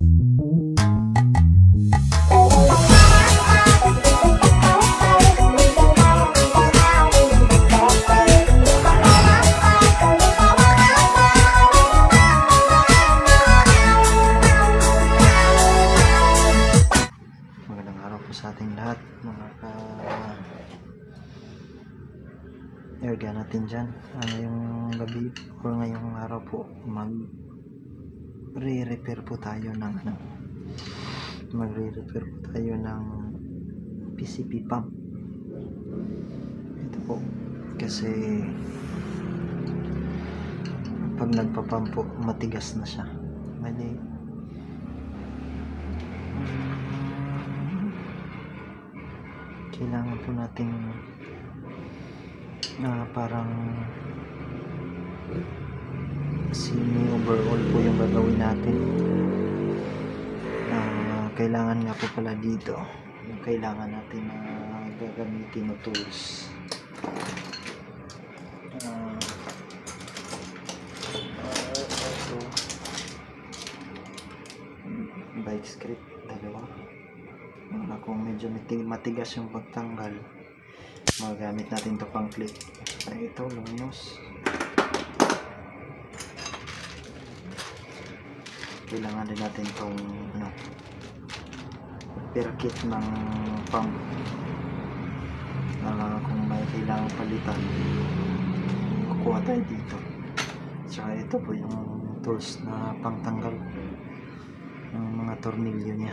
Sa ating lahat, mga ka-airga natin dyan. Ngayong gabi o ngayong araw po, magre-repair po tayo ng PCP pump. Ito po kasi pag nagpa-pump po, matigas na siya. Mali. Kailangan po nating parang semi-overall po yung gagawin natin. Kailangan nga po pala dito yung kailangan natin na gagamitin ng tools. Bike script, dalawa. Kung medyo matigas yung pagtanggal, magamit natin ito pang clip. Ito, luminous. Kailangan din natin itong repair kit ng pump. Kung may kailangan palitan, kukuha tayo dito. Tsaka ito po yung tools na pangtanggal ng mga tornilyo niya.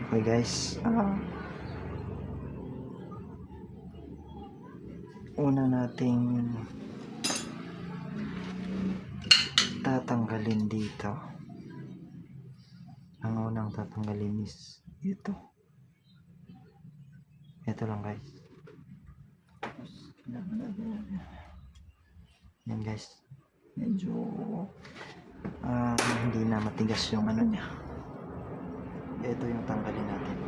Okay guys, una nating tatanggalin dito. Ang unang tatanggalin is ito lang guys. Yan guys, medyo hindi na matigas yung niya. Ito yung tanggalin natin.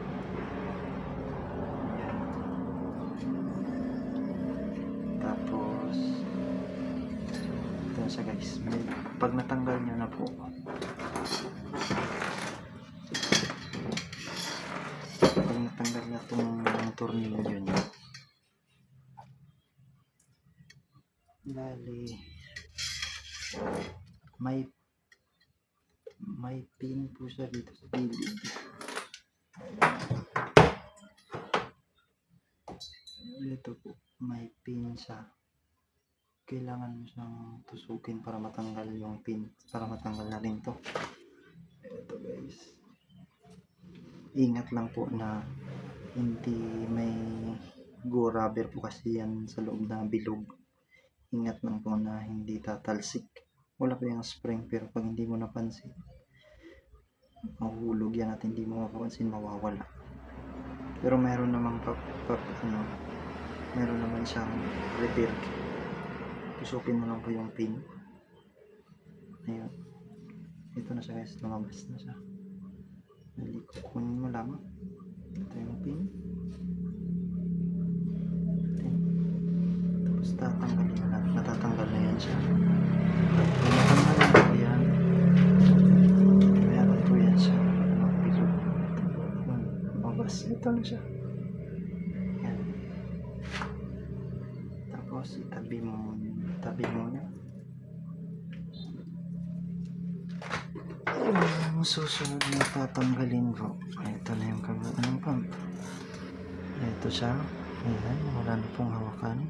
Ayan. Tapos ito siya guys. Pag natanggal nyo na po, pag natanggal na itong tornilyo nyo, bali may pin po siya dito sa gilid. Dito po may pin siya. Kailangan mo siyang tusukin para matanggal yung pin, para matanggal na rin to. Ito guys, ingat lang po na hindi may go rubber po kasi yan sa loob na bilog. Ingat lang po na hindi tatalsik. Wala pa yung spring, pero pag hindi mo napansin, mahuhulog yan at hindi mo mapapansin, mawawala. Pero meron namang meron naman siyang repair. Tusukin mo lang po yung pin. Ayun, ito na siya guys, lumabas na siya. Kunin mo lamang. Ito yung pin. Tapos tatanggalin na, natatanggal na yan siya. Natanggalin po yan. Meron po yan siya. Lumabas, ito na siya. Yan. Tapos itabi mo na. Ang susunod na tatanggalin po, ito na yung kagatan ng pump. Ito siya. Ayan, wala na pong hawakan.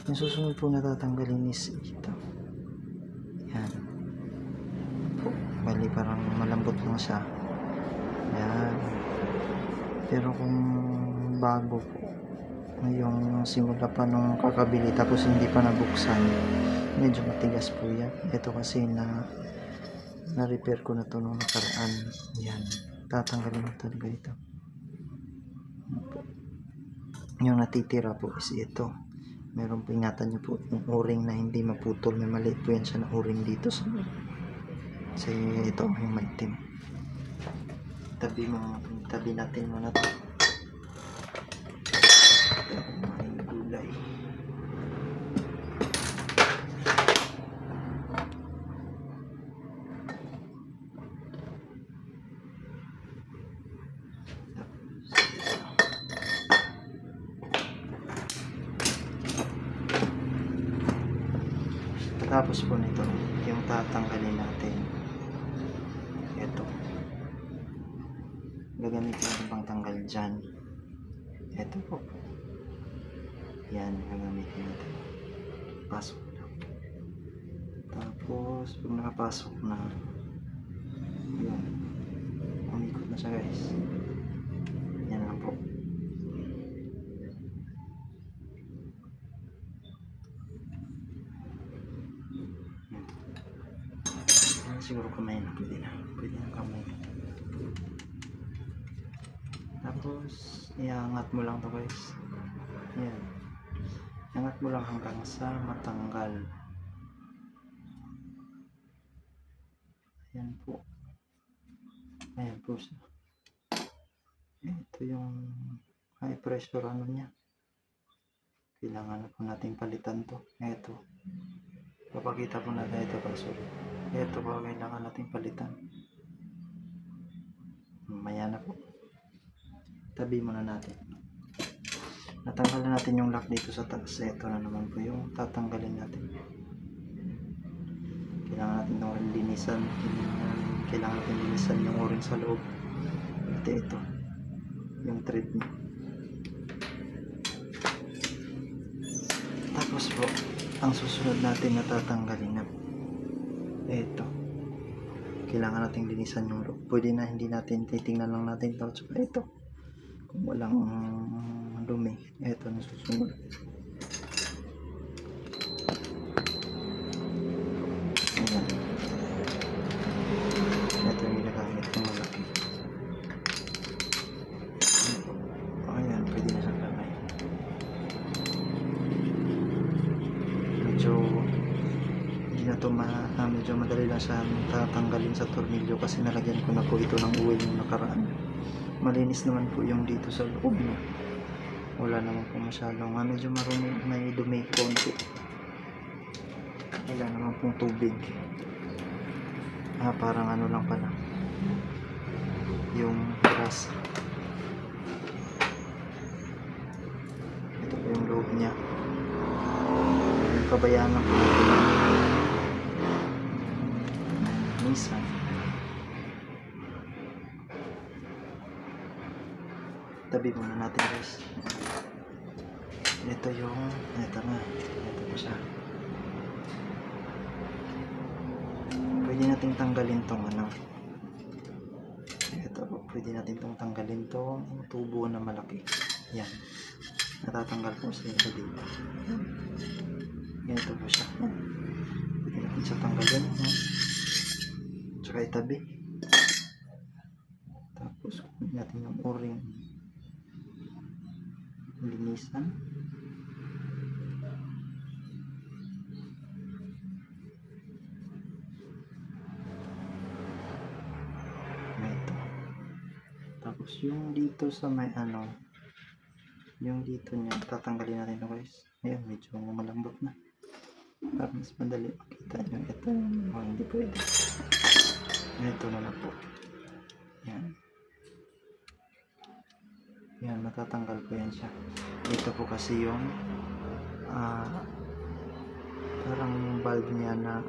Yung susunod po na tatanggalin is ito. Yan po, bali parang malambot lang siya. Yan. Pero kung bago po, yung simula pa nung kakabili tapos hindi pa nabuksan, medyo matigas po yan. Ito kasi na-repair ko na to nung nakaraan. Yan, tatanggalin mo talaga ito. Yung natitira po is ito. Meron po, ingatan nyo po yung o-ring na hindi maputol. May maliit po yan siya na o-ring dito sa kasi ito yung maitim. Tabi natin muna ito. May gulay. Pagkatapos po nito, yung tatanggalin natin, ito, gagamitin natin pang tanggal dyan. Ito po, yan, gagamitin natin. Pasok na. Tapos pag nakapasok na, yun, umikot na siya guys. Yan lang po. Yan, siguro kamay na, pwede na kamay. Tapos iangat mo lang to guys. Yan, iangat mo lang hanggang sa matanggal. Ayan po. Ayan po siya. Ito yung high pressure ano niya. Kailangan na po natin palitan to. Ito. Papakita po natin ito pa. Sorry. Ito po kailangan natin palitan. Mamaya na po. Tabi muna natin. Natanggal na natin yung lock dito sa taas. Ito na naman po yung tatanggalin natin. Kailangan natin itong linisan. Kailangan natin linisan yung o-ring sa loob. Ito. Yung thread niya. Tapos po, ang susunod natin na tatanggalin na ito. Kailangan natin linisan yung loob. Pwede na hindi natin titingnan lang natin ito. Tsaka ito. Kung walang dumi. Ito na susunod. Ayan. Ito yung ginagamit ng malaki. Ayan, pwede na siyang kamay. Medyo madali lang siya tatanggalin sa tornilyo kasi nalagyan ko na po ito ng oil yung nakaraan. Malinis naman po yung dito sa loob niya. Wala naman po masyadong medyo marumi, may dumi konti. Wala naman pong tubig. Parang ano lang pala yung grasa. Ito po yung loob niya. Pabayaan lang po minsan. Tabi muna natin guys. Ito po siya. Pwede nating tanggalin tong ito po, pwede natin tong tanggalin tong tubo na malaki. Yan, natatanggal po siya dito. Ganito po siya. Pwede natin siya tanggalin. Tsaka itabi. Tapos kunin natin yung o-ring. Linisan. Ito. Tapos yung dito sa may yung dito niya, tatanggalin natin ito guys. Ayan, medyo malambot na. Para mas madali makita nyo. Ito, hindi pwede. Ito na lang po. Yan. Yan, matatanggal po yan siya. Ito po kasi yung parang valve niya na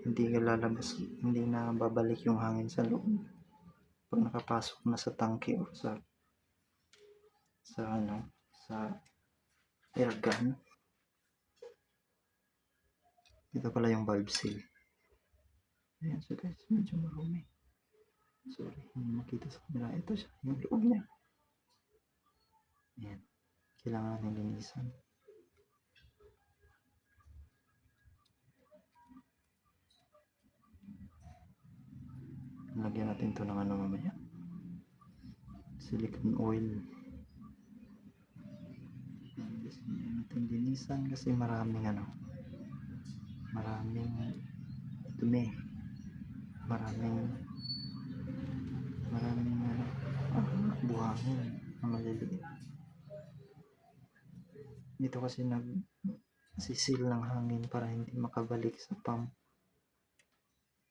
hindi lalabas, hindi na babalik yung hangin sa loob pag nakapasok na sa tangke o sa air gun. Ito pala yung valve seal. Ayan siya guys, medyo marumi. Sorry, hindi makita sa camera. Ito siya, yung loob niya. Ayan. Kailangan natin linisan. Lagyan natin ito ng mamaya. Silicone oil. Ayan natin linisan kasi maraming dumi. Maraming buhangin na maliliit. Dito kasi nagsisil ng hangin para hindi makabalik sa pump.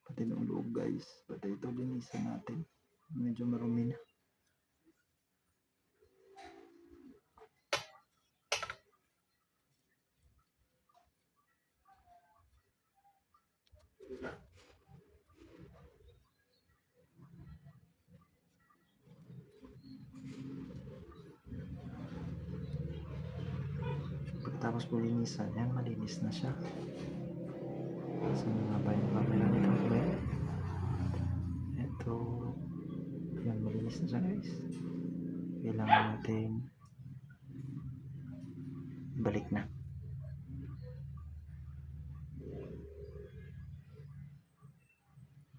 Pati ng loob guys. Pati ito linisan natin. Medyo marumi na. Pagkatapos po linisan, yan, malinis na siya. So, mga ba yung camera nito? Ito, yan, malinis na siya guys. Kailangan natin balik na.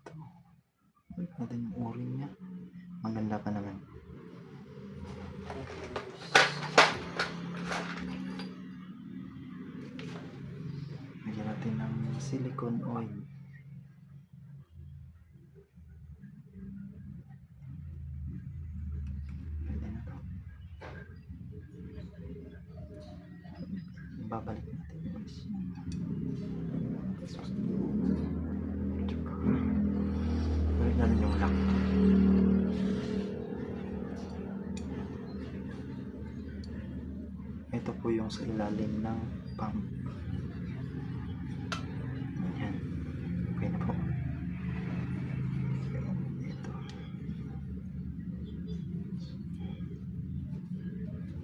Ito, balik natin yung o-ring niya. Maganda pa naman. Lagyan natin ng silicone oil. Pwede na to. Babalik natin guys. Balik natin yung lock. Ito po yung sa ilalim ng pump. Ayan. Okay na po. Ito.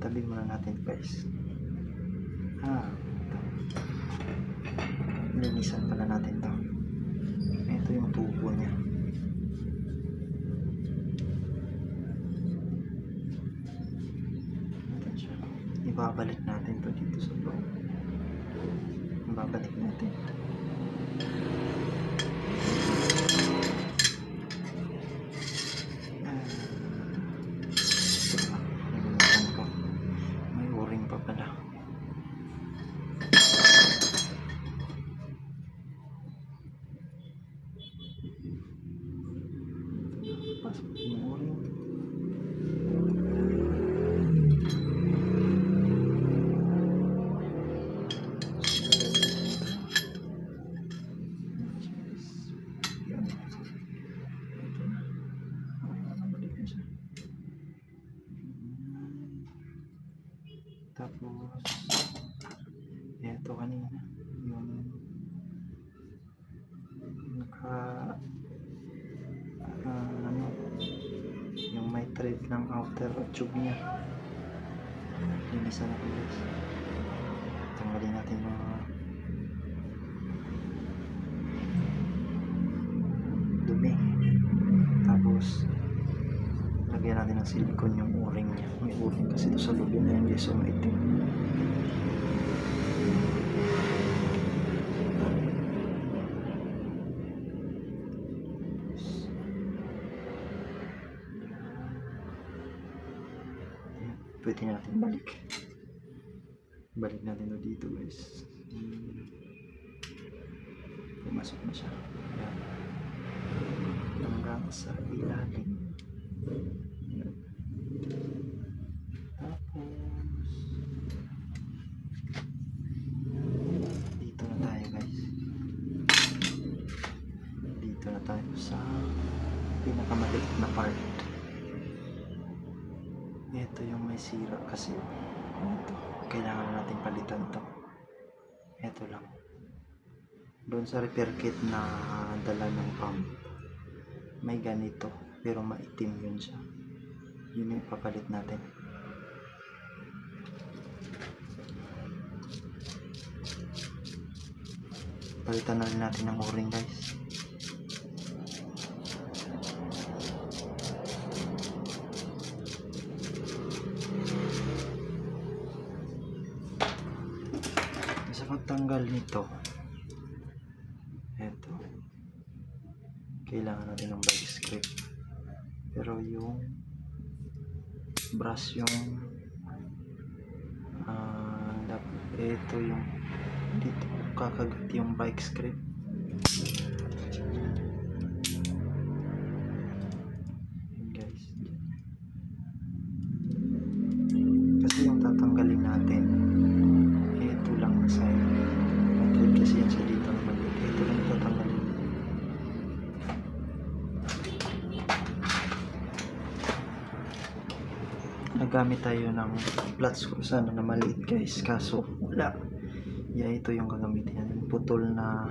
Tabi muna natin guys. Ito. Linisan pala natin to. Ito yung tubo niya. Ibabalik natin to dito sa loob. Ibabalik natin. Nalimutan ko. May o-ring pa pala. Pasok yung o-ring. Tapos eto kanina yung yung may thread ng outer tube niya. Linisan natin guys. Tanggalin natin mga dumi. Tapos lagyan natin ng silicone yung o-ring niya. May o-ring kasi ito sa loob na yan guys, so maitim. Pwede natin balik. Balik natin ito dito guys. Pumasok na siya. Ayan. Hanggang sa ilalim. Tapos dito na tayo guys. Dito na tayo sa pinakamaliit na part. Ito yung may sira kasi ito, kailangan natin palitan to. Ito lang. Doon sa repair kit na dala ng pump, may ganito pero maitim yun siya. Yun yung papalit natin. Palitan na rin natin ng o-ring guys. Sa pagtanggal nito, eto, kailangan natin ng bike script, pero yung brush yung ito yung dito kakagat yung bike script. Guys, kasi yung tatanggalin natin ito lang na side. Matid kasi yan sa dito naman. Ito lang tatanggalin. Nagamit tayo ng flat screw sana na maliit guys, kaso wala. Yeah, ito yung gagamitin natin. Putol na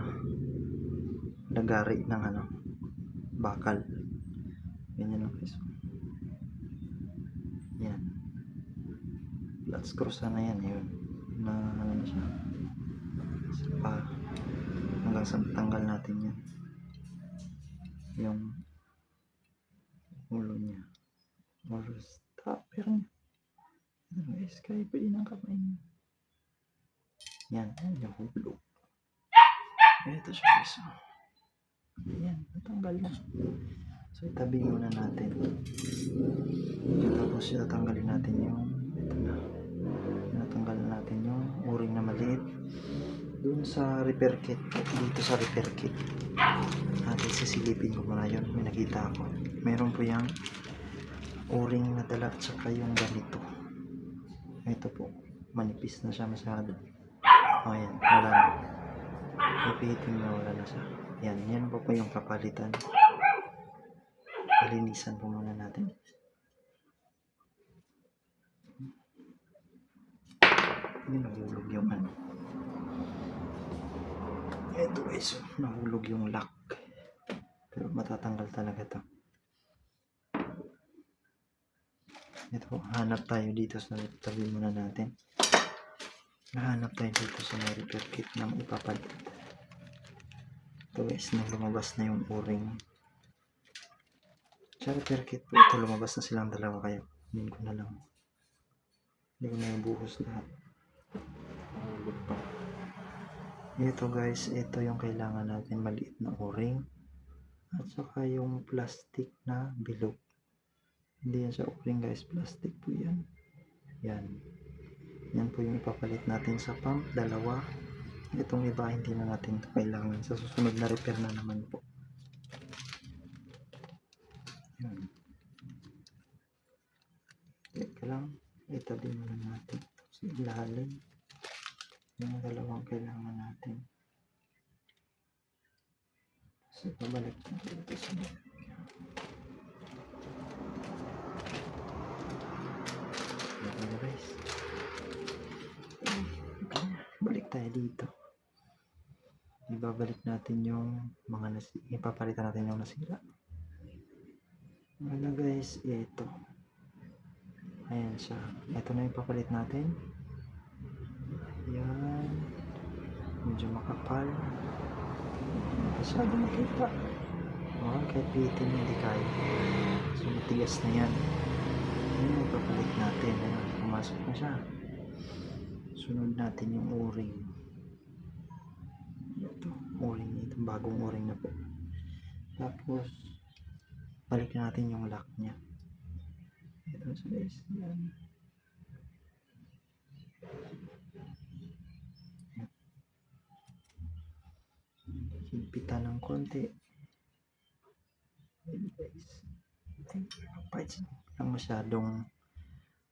lagari ng ano, bakal. Ganyan lang guys. Yan. Flat screw sana yan. Yun. Na ano na siya. Pa, hanggang sa tanggal natin yan. Yung ulo niya. Or stopper niya. Ano guys, kaya pwede nang kapain. Yan. Yung ulo. Ito siya guys. Yan. Natanggal na. So itabi muna natin. Tapos tatanggalin natin yung ito na. Natanggal natin yung o-ring na maliit doon sa repair kit. Dito sa repair kit natin sisilipin ko muna yun. May nakita ako. Meron po yung o-ring na dala at saka yung ganito. Ito po. Manipis na siya masyado. O yan. Wala na. Ipihitin na wala na siya. Yan. Yan po yung papalitan. Palinisan po muna natin. Hindi nahulog yung ano. Ito guys, nahulog yung lock. Pero matatanggal talaga to. Ito, hanap tayo dito sa tabi muna natin. Hanap tayo dito sa may repair kit ng ipapalit. Ito guys, nung lumabas na yung o-ring. Sa repair kit po ito, lumabas na silang dalawa kayo. Hindi ko na lang. Hindi ko na yung buhos lahat. Nahulog pa. Ito guys, ito yung kailangan natin, maliit na o-ring. At saka yung plastic na bilog. Hindi yan sa o-ring guys, plastic po yan. Yan. Yan po yung ipapalit natin sa pump, dalawa. Itong iba hindi na natin kailangan. Sa susunod na repair na naman po. Yan. Teka lang, itabi muna natin sa ilalim yung dalawang kailangan natin. So pabalik natin ito sa guys. Balik tayo dito. Ibabalik natin yung mga ipapalitan natin yung nasira. Ano guys, ito. Ayan siya. Ito na yung papalit natin. Yan. Medyo makapal. Masyado makita. Kahit pitin hindi kaya. So matigas na yan. Ayan yung papalit natin. Ayan, pumasok na siya. Sunod natin yung o-ring. Ito, o-ring ito. Bagong o-ring na po. Tapos balik natin yung lock nya. Ito sa guys. Yan. Higpitan ng konti. Yan guys. Ay, lang masyadong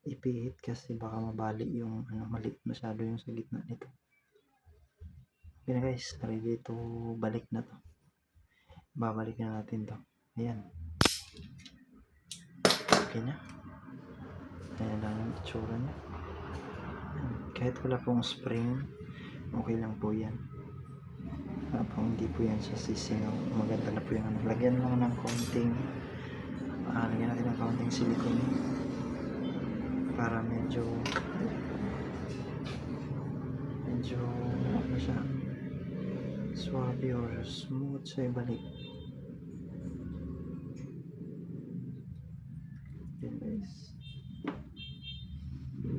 ipihit kasi baka mabali yung ano, maliit masyado yung sa gitna nito. Okay na guys, ready to balik na to. Babalik na natin to. Ayan. Okay na. Ayan lang yung itsura niya. Kahit wala pong spring, okay lang po yan. Habang hindi po yan sa sisingaw, maganda na po yung ano. Lagyan lang ng konting lagyan natin ng konting silicone para medyo ano siya, swabe or smooth sa ibalik. Okay guys,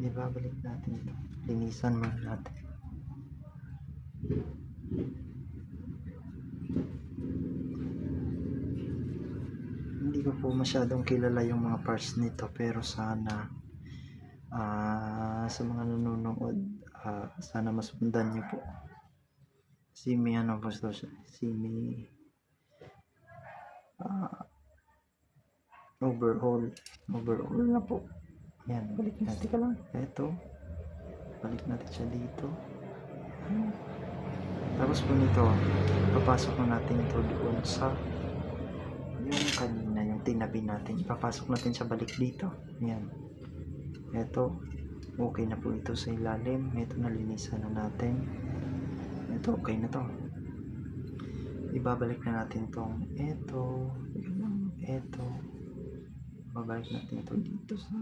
ibabalik natin ito, linisan muna natin. Hindi ko po masyadong kilala yung mga parts nito, pero sana sa mga nanonood, sana masundan nyo po. Si may ano po siya, si may overhaul na po. Yan, balik natin ka lang. Ito, balik natin siya dito. Tapos po nito, papasok na natin ito doon sa yung kanina, yung tinabi natin. Ipapasok natin sa balik dito. Yan. Ito, okay na po ito sa ilalim. Ito, nalinisan na natin. Ito, okay na to. ibabalik na natin tong eto, babalik natin to dito sa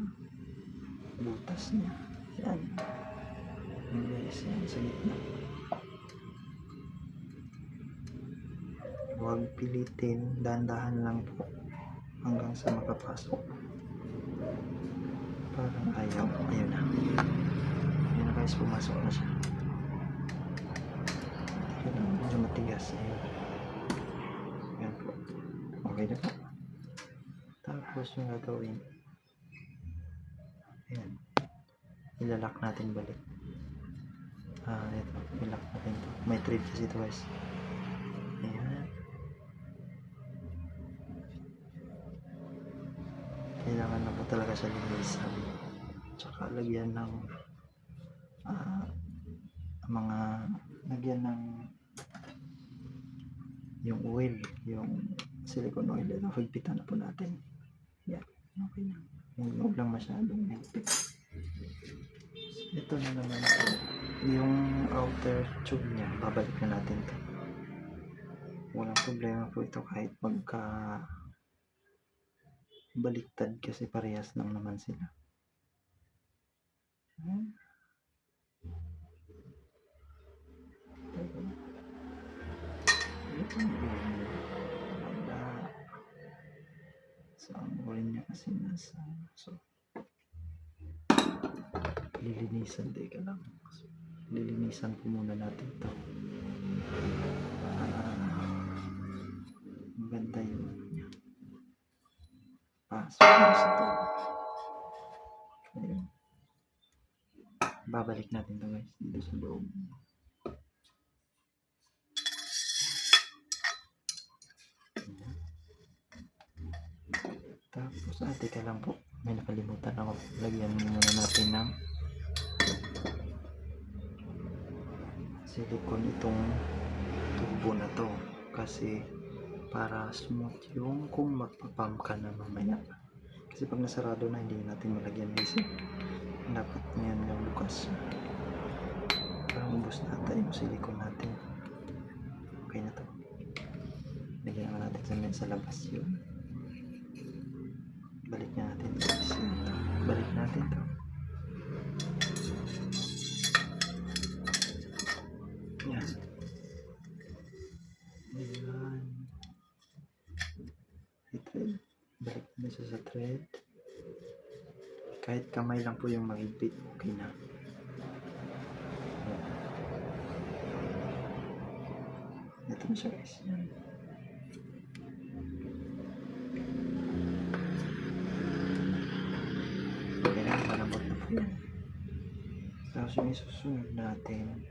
butas niya. Yan. Yan guys, yan sa gitna. Huwag pilitin, dahan-dahan lang po hanggang sa makapasok. Parang ayun na. Ayun na guys, pumasok na siya. Medyo matigas. Ayan po. Okay na po. Tapos yung gagawin, ayan, ilalak natin balik. Ito, ilak natin to. May thread kasi ito guys. Ayan. Kailangan na po talaga siya linisan. Tsaka lagyan ng lagyan ng yung oil, yung silicone oil. Ito, higpitan na po natin. Yan, okay na. Huwag lang masyadong higpit. Ito na naman po, yung outer tube niya, babalik na natin to. Walang problema po ito kahit magka baliktad kasi parehas lang naman sila. So, ang oil niya kasi nasa, so lilinisan, teka lang. So, lilinisan po muna natin ito para maganda yung niya. Pasok na sa ito. Ayun. Babalik natin ito guys dito sa loob. Tapos teka lang po, may nakalimutan ako. Lagyan muna natin ng silicone itong tubo na to kasi para smooth yung kung magpapump ka na mamaya. Kasi pag nasarado na, hindi natin malagyan kasi dapat ngayon yung bukas. Parang ubos na ata yung silicone natin. Okay na to. Lagyan naman natin sa labas yun. Balik natin to. Balik natin to. Yan. Ayan. I-thread. Balik natin siya sa thread. Kahit kamay lang po yung mahigpit, okay na. Ito na siya guys. Yan. Okay na, malambot na po yan. Tapos yung isusunod natin,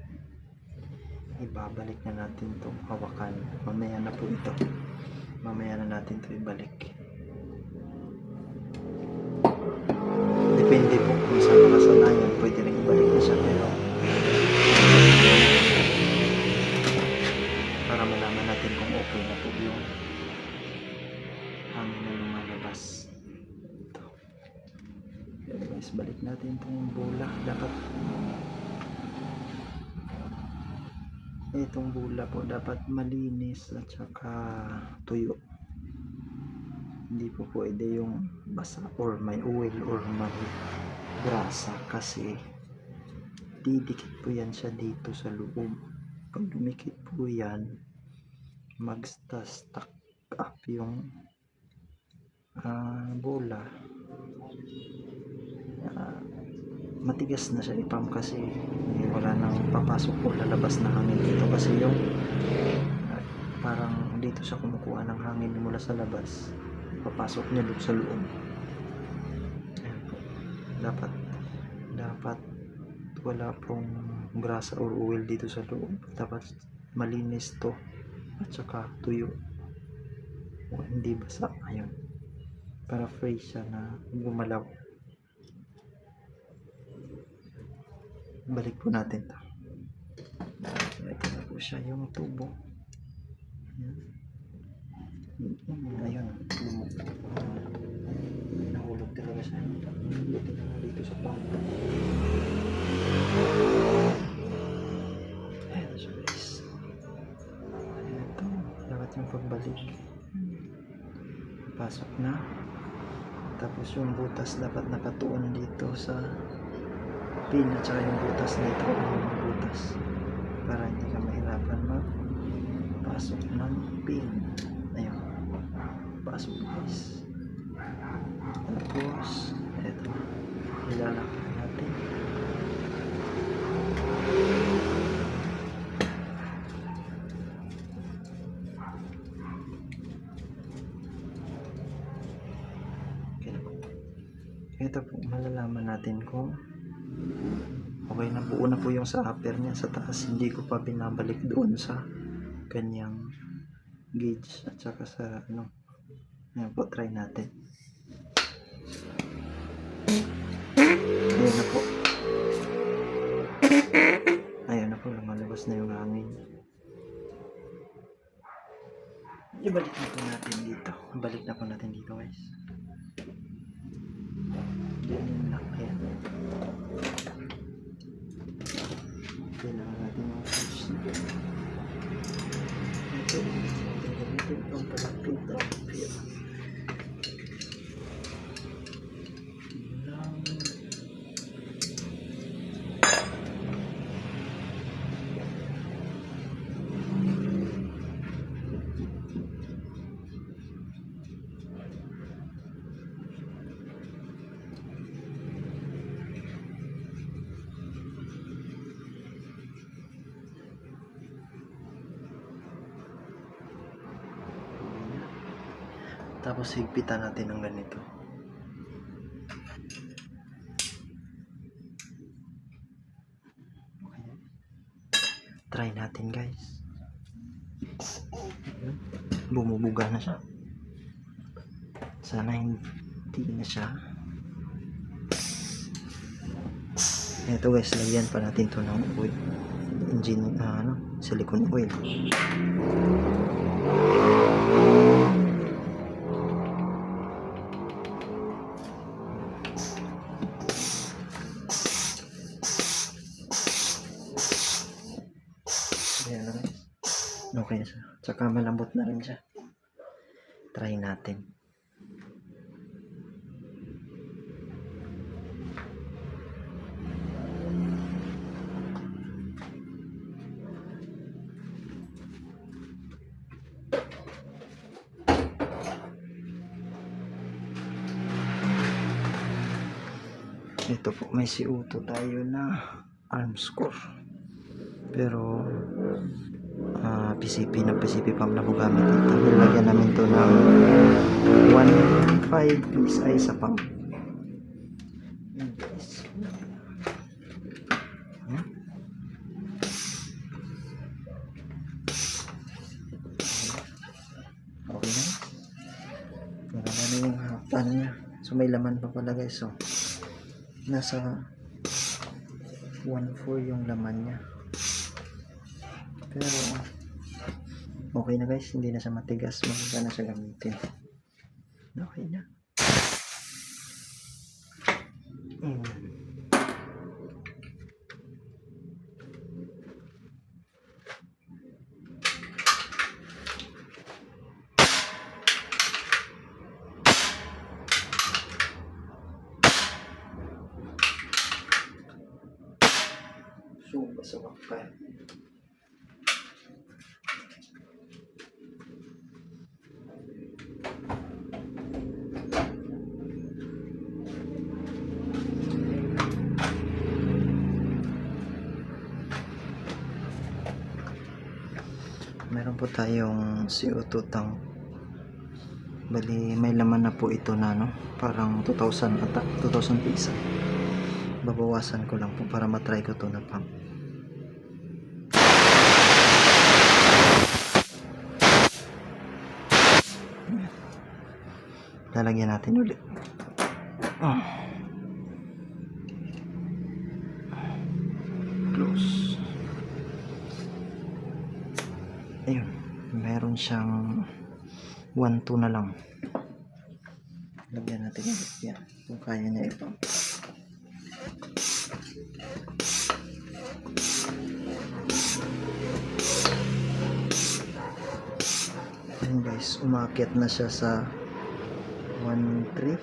ibabalik na natin itong hawakan. Mamaya na po ito. Mamaya na natin ito ibalik. Depende po kung saan makasanayan, pwede rin ibalik na siya, pero para malaman natin kung okay na po yung hangin na lumalabas. Ito. Okay guys, balik natin itong bola. Dapat itong bola po dapat malinis at saka tuyo. Hindi po pwede yung basa or may oil or may grasa kasi didikit po yan siya dito sa loob. Pag dumikit po yan, mag-stuck up yung bola. Matigas na siya ipam kasi wala nang papasok o lalabas na hangin dito kasi yung parang dito siya kumukuha ng hangin mula sa labas, papasok niya doon sa loob. Ayan po. Dapat wala pong grasa or oil dito sa loob. Dapat malinis to at saka tuyo o hindi basa. Ayun, para fresh siya na gumalaw. Balik po natin to. Ito na po siya yung tubo. Ayun, tubo. Nahulog talaga siya. Buti na dito sa pump. Ayan siya guys. Ito, Yung pagbalik. Pasok na. Tapos yung butas dapat nakatuon dito sa pin at saka yung butas dito. Yung butas. Para hindi ka mahirapan magpasok ng pin. Ayun. Pasok guys. Tapos, eto. Ilalakad natin. Ito po, malalaman natin kung okay na, buo na po yung sa upper niya sa taas. Hindi ko pa binabalik doon sa kanyang gauge at saka sa ano. Ayan po, try natin. Ayan na po. Ayan na po, lumalabas na yung hangin. Ibalik na po natin dito. Balik na po natin dito guys. Ganyan lang. Ayan. Kailangan natin yung push nito. Ito. Gamitin itong palapit. Ayan. Tapos higpitan natin ng ganito. Okay. Try natin guys. Bumubuga na siya. Sana hindi na siya. Ito guys, lagyan pa natin to ng oil. Engine, silicone oil. Okay siya. Tsaka malambot na rin siya. Try natin. Ito po, may CO2 tayo na arm score. Pero PCP pump na po gamit dito. Nilagyan namin to ng 1.5 PSI sa pump. Okay na. Maganda na yung hapan niya. So may laman pa pala guys. So nasa 1.4 yung laman niya. Pero okay na guys, hindi na siya matigas, maganda na siya gamitin. Okay na. Suba sa wakay. Meron po tayong CO2 tank. Bali may laman na po ito na parang 2,000 ata, 2,000 pisa. Babawasan ko lang po para matry ko to na pump. Lalagyan natin ulit. Close. Ayun, meron siyang 1.2 na lang. Lagyan natin ulit yan kung kaya niya ipump. guys, umakyat na siya sa 1.3.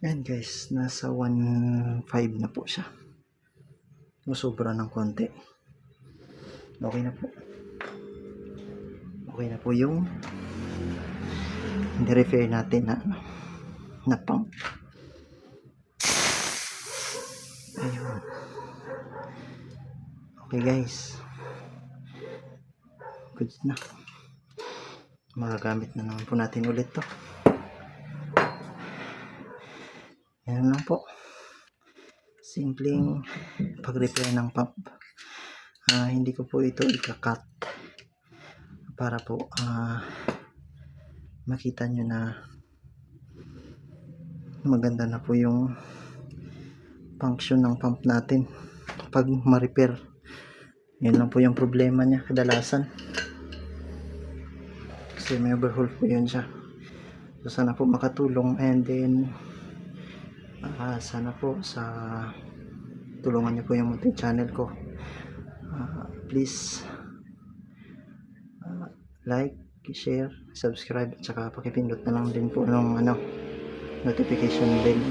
Yan guys, nasa 1.5 na po siya. Sobra ng konti. Okay na po. Okay na po yung ni-repair natin na pump. Ayun. Okay guys. Good na. Magagamit na naman po natin ulit to. Yan lang po. Simpleng pag-repair ng pump. Hindi ko po ito ika-cut para po makita nyo na maganda na po yung function ng pump natin pag ma-repair. Yan lang po yung problema niya kadalasan. Kasi may overhaul po yun siya. So sana po makatulong, and then sana po tulungan niyo po yung munting channel ko. Please like, share, subscribe, at saka pakipindot na lang din po ng notification bell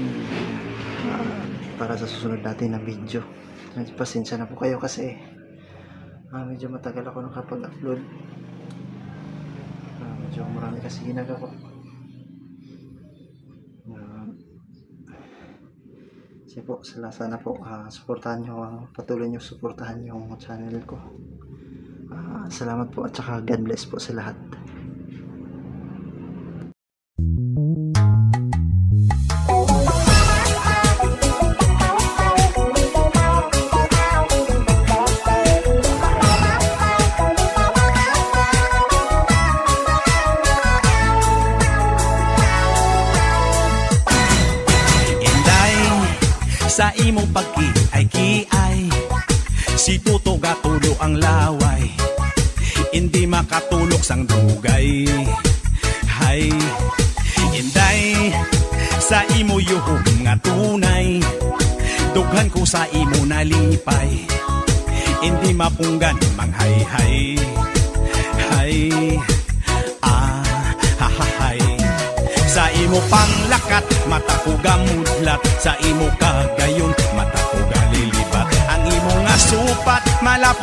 para sa susunod natin na video. Pasensya na po kayo kasi medyo matagal ako nakapag-upload. Medyo marami kasi ginagawa. Kasi po, sana po suportahan nyo, patuloy nyo suportahan yung channel ko. Salamat po, at saka God bless po sa lahat. Sa imong pagkiay-kiay, si Tuto gatulo ang laway, hindi makatulok sang dugay. Hay, inday, sa imo yuhong nga tunay, dughan ko sa imo nalipay, hindi mapunggan manghayhay. Hay, hay. Sa imo panglakat, mata ko gamudlat. Sa imo kagayon, mata ko galilibat. Ang imo nga supat, malapot.